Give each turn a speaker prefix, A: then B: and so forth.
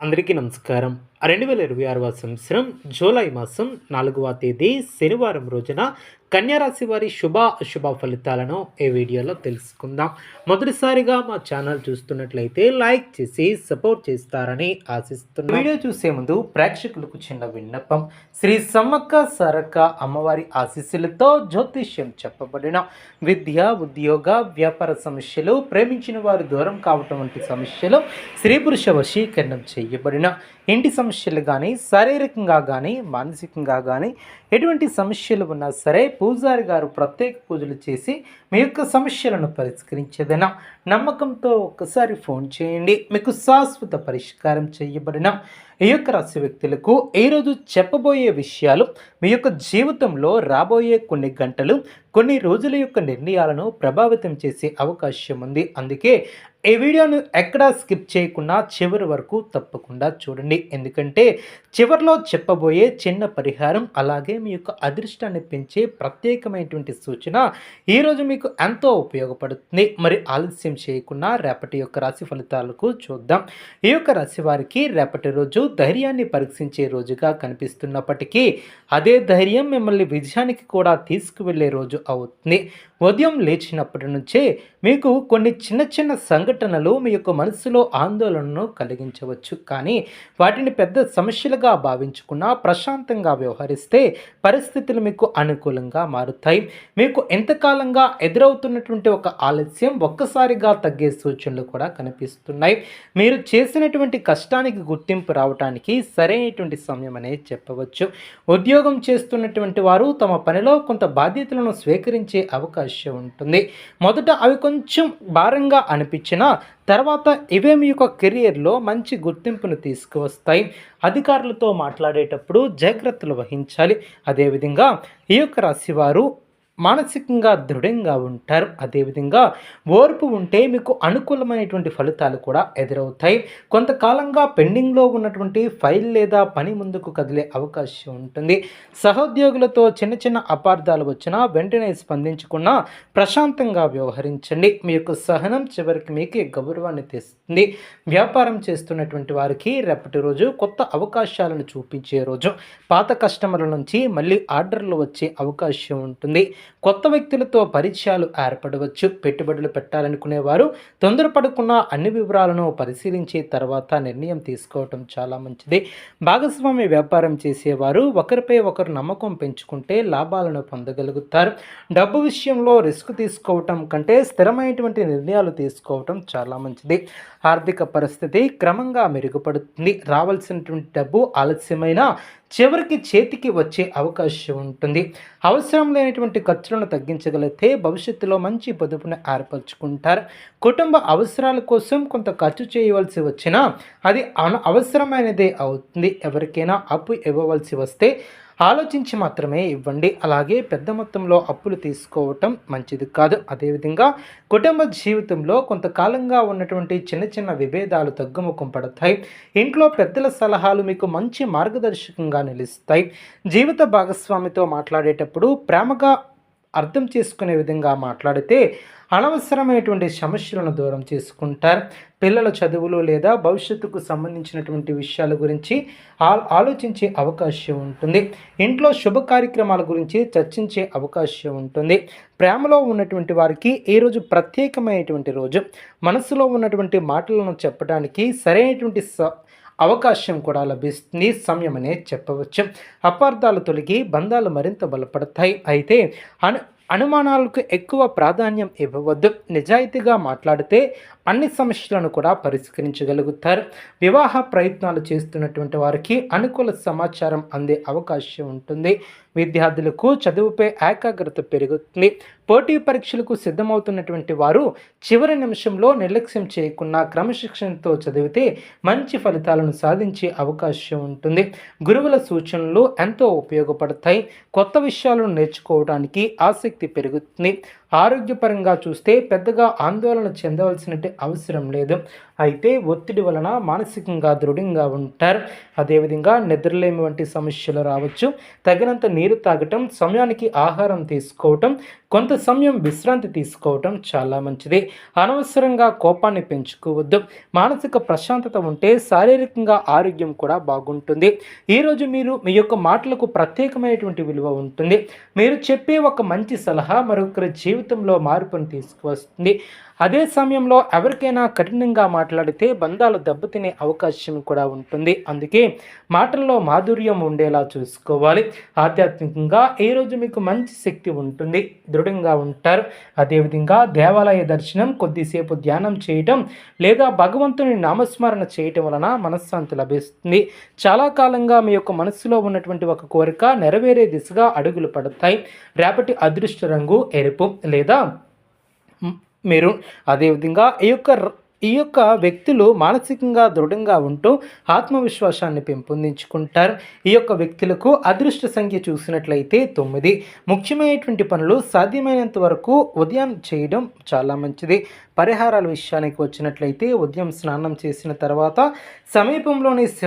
A: అందరికీ నమస్కారం. 2026 సంవత్సరం జూలై మాసం 4వ తేదీ శనివారం రోజున కన్యా రాశి వారి శుభ అశుభ ఫలితాలను ఈ వీడియోలో తెలుసుకుందాం. మొదటిసారిగా మా ఛానల్ చూస్తున్నట్లయితే లైక్ చేసి సపోర్ట్ చేస్తారని ఆశిస్తున్నాం. వీడియో చూసే ముందు ప్రేక్షకులకు చిన్న విన్నపం. శ్రీ సమ్మక్క సారక్క అమ్మవారి ఆశీస్సులతో జ్యోతిష్యం చెప్పబడిన విద్య, ఉద్యోగ, వ్యాపార సమస్యలు, ప్రేమించిన వారు దూరం కావటం వంటి సమస్యలు, స్త్రీ పురుష వశీకరణం చేయబడిన ఇంటి సమస్యలు కానీ, శారీరకంగా కానీ, మానసికంగా కానీ ఎటువంటి సమస్యలు ఉన్నా సరే పూజారి గారు ప్రత్యేక పూజలు చేసి మీ యొక్క సమస్యలను పరిష్కరించేదైనా నమ్మకంతో ఒక్కసారి ఫోన్ చేయండి. మీకు శాశ్వత పరిష్కారం చేయబడిన ఈ యొక్క రాశి వ్యక్తులకు ఈరోజు చెప్పబోయే విషయాలు మీ యొక్క జీవితంలో రాబోయే కొన్ని గంటలు, కొన్ని రోజుల యొక్క నిర్ణయాలను ప్రభావితం చేసే అవకాశం ఉంది. అందుకే ఈ వీడియోను ఎక్కడా స్కిప్ చేయకుండా చివరి వరకు తప్పకుండా చూడండి. ఎందుకంటే చివరిలో చెప్పబోయే చిన్న పరిహారం, అలాగే మీ యొక్క అదృష్టాన్ని పెంచే ప్రత్యేకమైనటువంటి సూచన ఈరోజు మీకు ఎంతో ఉపయోగపడుతుంది. మరి ఆలస్యం చేయకుండా రేపటి యొక్క రాశి ఫలితాలకు చూద్దాం. ఈ యొక్క రాశి వారికి రేపటి రోజు ధైర్యాన్ని పరీక్షించే రోజుగా కనిపిస్తున్నప్పటికీ అదే ధైర్యం మిమ్మల్ని విజయానికి కూడా తీసుకువెళ్ళే రోజు అవుతుంది. ఉదయం లేచినప్పటి నుంచే మీకు కొన్ని చిన్న చిన్న సంఘటనలు మీ యొక్క మనసులో ఆందోళనను కలిగించవచ్చు. కానీ వాటిని పెద్ద సమస్యలుగా భావించకుండా ప్రశాంతంగా వ్యవహరిస్తే పరిస్థితులు మీకు అనుకూలంగా మారుతాయి. మీకు ఎంతకాలంగా ఎదురవుతున్నటువంటి ఒక ఆలస్యం ఒక్కసారిగా తగ్గే సూచనలు కూడా కనిపిస్తున్నాయి. మీరు చేసినటువంటి కష్టానికి గుర్తింపు రావడానికి సరైనటువంటి సమయం అనేది చెప్పవచ్చు. ఉద్యోగం చేస్తున్నటువంటి వారు తమ పనిలో కొంత బాధ్యతలను స్వీకరించే అవకాశం ఉంటుంది. మొదట అవి కొంచెం భారంగా అనిపించినా తర్వాత ఇవే మీ యొక్క కెరియర్లో మంచి గుర్తింపును తీసుకువస్తాయి. అధికారులతో మాట్లాడేటప్పుడు జాగ్రత్తలు వహించాలి. అదేవిధంగా ఈ యొక్క రాశివారు మానసికంగా దృఢంగా ఉంటారు. అదేవిధంగా ఓర్పు ఉంటే మీకు అనుకూలమైనటువంటి ఫలితాలు కూడా ఎదురవుతాయి. కొంతకాలంగా పెండింగ్లో ఉన్నటువంటి ఫైల్ లేదా పని ముందుకు కదిలే అవకాశం ఉంటుంది. సహోద్యోగులతో చిన్న చిన్న అపార్థాలు వచ్చినా వెంటనే స్పందించకుండా ప్రశాంతంగా వ్యవహరించండి. మీ యొక్క సహనం చివరికి మీకే గౌరవాన్ని తెస్తుంది. వ్యాపారం చేస్తున్నటువంటి వారికి రేపటి రోజు కొత్త అవకాశాలను చూపించే రోజు. పాత కస్టమర్ల నుంచి మళ్ళీ ఆర్డర్లు వచ్చే అవకాశం ఉంటుంది. కొత్త వ్యక్తులతో పరిచయాలు ఏర్పడవచ్చు. పెట్టుబడులు పెట్టాలనుకునేవారు తొందరపడకుండా అన్ని వివరాలను పరిశీలించే తర్వాత నిర్ణయం తీసుకోవటం చాలా మంచిది. భాగస్వామ్య వ్యాపారం చేసేవారు ఒకరిపై ఒకరు నమ్మకం పెంచుకుంటే లాభాలను పొందగలుగుతారు. డబ్బు విషయంలో రిస్క్ తీసుకోవటం కంటే స్థిరమైనటువంటి నిర్ణయాలు తీసుకోవటం చాలా మంచిది. ఆర్థిక పరిస్థితి క్రమంగా మెరుగుపడుతుంది. రావాల్సినటువంటి డబ్బు ఆలస్యమైన చివరికి చేతికి వచ్చే అవకాశం ఉంటుంది. అవసరం లేనటువంటి ఖర్చులను తగ్గించగలిగితే భవిష్యత్తులో మంచి పొదుపును ఏర్పరచుకుంటారు. కుటుంబ అవసరాల కోసం కొంత ఖర్చు చేయవలసి వచ్చినా అది అవసరమైనదే అవుతుంది. ఎవరికైనా అప్పు ఇవ్వవలసి వస్తే ఆలోచించి మాత్రమే ఇవ్వండి. అలాగే పెద్ద మొత్తంలో అప్పులు తీసుకోవటం మంచిది కాదు. అదేవిధంగా కుటుంబ జీవితంలో కొంతకాలంగా ఉన్నటువంటి చిన్న చిన్న విభేదాలు తగ్గుముఖం పడతాయి. ఇంట్లో పెద్దల సలహాలు మీకు మంచి మార్గదర్శకంగా నిలుస్తాయి. జీవిత భాగస్వామితో మాట్లాడేటప్పుడు ప్రేమగా అర్థం చేసుకునే విధంగా మాట్లాడితే అనవసరమైనటువంటి సమస్యలను దూరం చేసుకుంటారు. పిల్లల చదువులు లేదా భవిష్యత్తుకు సంబంధించినటువంటి విషయాల గురించి ఆలోచించే అవకాశం ఉంటుంది. ఇంట్లో శుభ కార్యక్రమాల గురించి చర్చించే అవకాశం ఉంటుంది. ప్రేమలో ఉన్నటువంటి వారికి ఈరోజు ప్రత్యేకమైనటువంటి రోజు. మనసులో ఉన్నటువంటి మాటలను చెప్పడానికి సరైనటువంటి అవకాశం కూడా లభిస్తుంది. సమయం అనే చెప్పవచ్చు. అపార్థాలు తొలగి బంధాలు మరింత బలపడతాయి. అయితే అనుమానాలకు ఎక్కువ ప్రాధాన్యం ఇవ్వవద్దు. నిజాయితీగా మాట్లాడితే అన్ని సమస్యలను కూడా పరిష్కరించగలుగుతారు. వివాహ ప్రయత్నాలు చేస్తున్నటువంటి వారికి అనుకూల సమాచారం అందే అవకాశం ఉంటుంది. విద్యార్థులకు చదువుపై ఏకాగ్రత పెరుగుతుంది. పోటీ పరీక్షలకు సిద్ధమవుతున్నటువంటి వారు చివరి నిమిషంలో నిర్లక్ష్యం చేయకుండా క్రమశిక్షణతో చదివితే మంచి ఫలితాలను సాధించే అవకాశం ఉంటుంది. గురువుల సూచనలు ఎంతో ఉపయోగపడతాయి. కొత్త విషయాలను నేర్చుకోవడానికి ఆసక్తి పెరుగుతుంది. ఆరోగ్యపరంగా చూస్తే పెద్దగా ఆందోళన చెందవలసిన అవసరం లేదు. అయితే ఒత్తిడి వలన మానసికంగా దృఢంగా ఉంటారు. అదేవిధంగా నిద్రలేమి వంటి సమస్యలు రావచ్చు. తగినంత నీరు తాగటం, సమయానికి ఆహారం తీసుకోవటం, కొంత సమయం విశ్రాంతి తీసుకోవటం చాలా మంచిది. అనవసరంగా కోపాన్ని పెంచుకోవద్దు. మానసిక ప్రశాంతత ఉంటే శారీరకంగా ఆరోగ్యం కూడా బాగుంటుంది. ఈరోజు మీరు మీ యొక్క మాటలకు ప్రత్యేకమైనటువంటి విలువ ఉంటుంది. మీరు చెప్పే ఒక మంచి సలహా మరొకరి జీవితంలో మార్పును తీసుకువస్తుంది. అదే సమయంలో ఎవరికైనా కఠినంగా మాట్లాడితే బంధాలు దెబ్బతినే అవకాశం కూడా ఉంటుంది. అందుకే మాటల్లో మాధుర్యం ఉండేలా చూసుకోవాలి. ఆధ్యాత్మికంగా ఈరోజు మీకు మంచి శక్తి ఉంటుంది, దృఢంగా ఉంటారు. అదేవిధంగా దేవాలయ దర్శనం, కొద్దిసేపు ధ్యానం చేయటం లేదా భగవంతుని నామస్మరణ చేయటం వలన మనశ్శాంతి లభిస్తుంది. చాలా కాలంగా మీ యొక్క మనస్సులో ఉన్నటువంటి ఒక కోరిక నెరవేరే దిశగా అడుగులు పడతాయి. రేపటి అదృష్ట రంగు ఎరుపు లేదా మీరు అదేవిధంగా ఈ యొక్క వ్యక్తులు మానసికంగా దృఢంగా ఉంటూ ఆత్మవిశ్వాసాన్ని పెంపొందించుకుంటారు. ఈ యొక్క వ్యక్తులకు అదృష్ట సంఖ్య చూసినట్లయితే 9. ముఖ్యమైనటువంటి పనులు సాధ్యమైనంత వరకు ఉదయం చేయడం చాలా మంచిది. పరిహారాల విషయానికి వచ్చినట్లయితే ఉదయం స్నానం చేసిన తర్వాత సమీపంలోని శివ